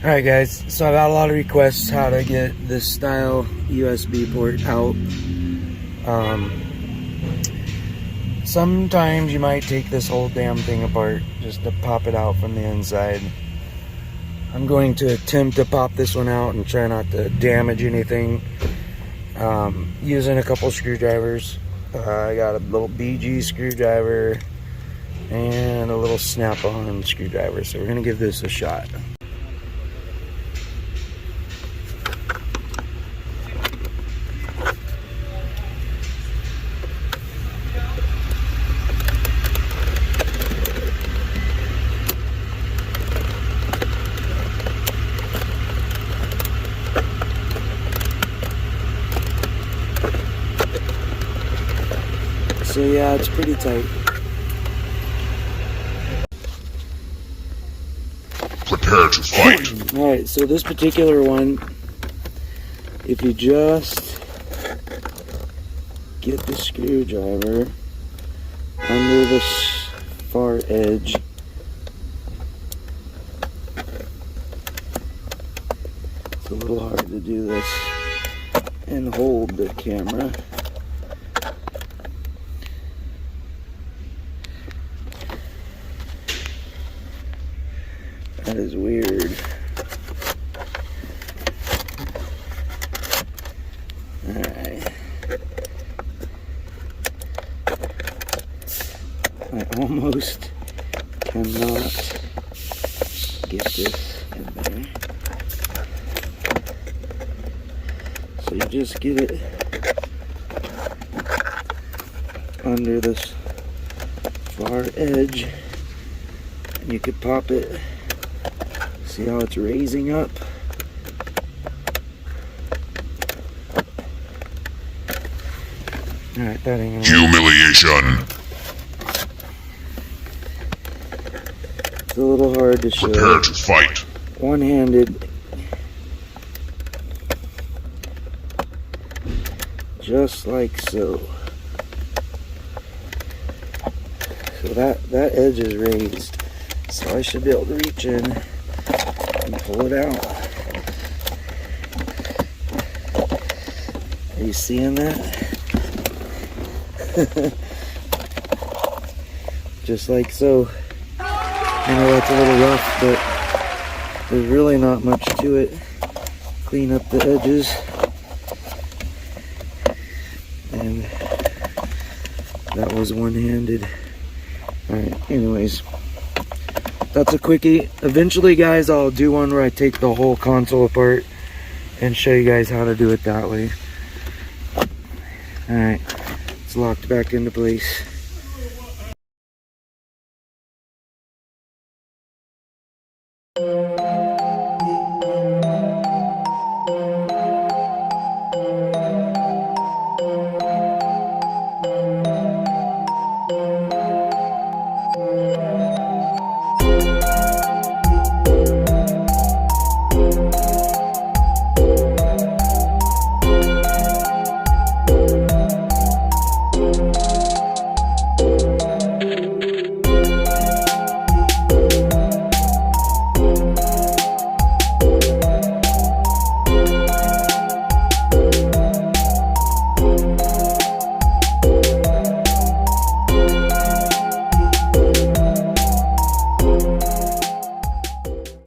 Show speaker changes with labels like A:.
A: Alright guys, so I've got a lot of requests how to get this style USB port out. Sometimes you might take this whole damn thing apart just to pop it out from the inside. I'm going to attempt to pop this one out and try not to damage anything. Using a couple screwdrivers. I got a little BG screwdriver and a little snap-on screwdriver, so we're going to give this a shot. So yeah, it's pretty tight.
B: Prepare to fight.
A: Alright, so this particular one, if you just get the screwdriver under this far edge, it's a little hard to do this and hold the camera. That is weird. Alright. I almost cannot get this in there. So you just get it under this far edge and you could pop it. See how it's raising up? Alright, that ain't gonna work.
B: Humiliation.
A: It's a little hard to show.
B: Prepare to fight.
A: One-handed. Just like so. So that edge is raised. So I should be able to reach in and pull it out. Are you seeing that? Just like so. I know that's a little rough, but there's really not much to it. Clean up the edges. And that was one-handed. Alright, anyways. That's a quickie. Eventually, guys, I'll do one where I take the whole console apart and show you guys how to do it that way. Alright, it's locked back into place.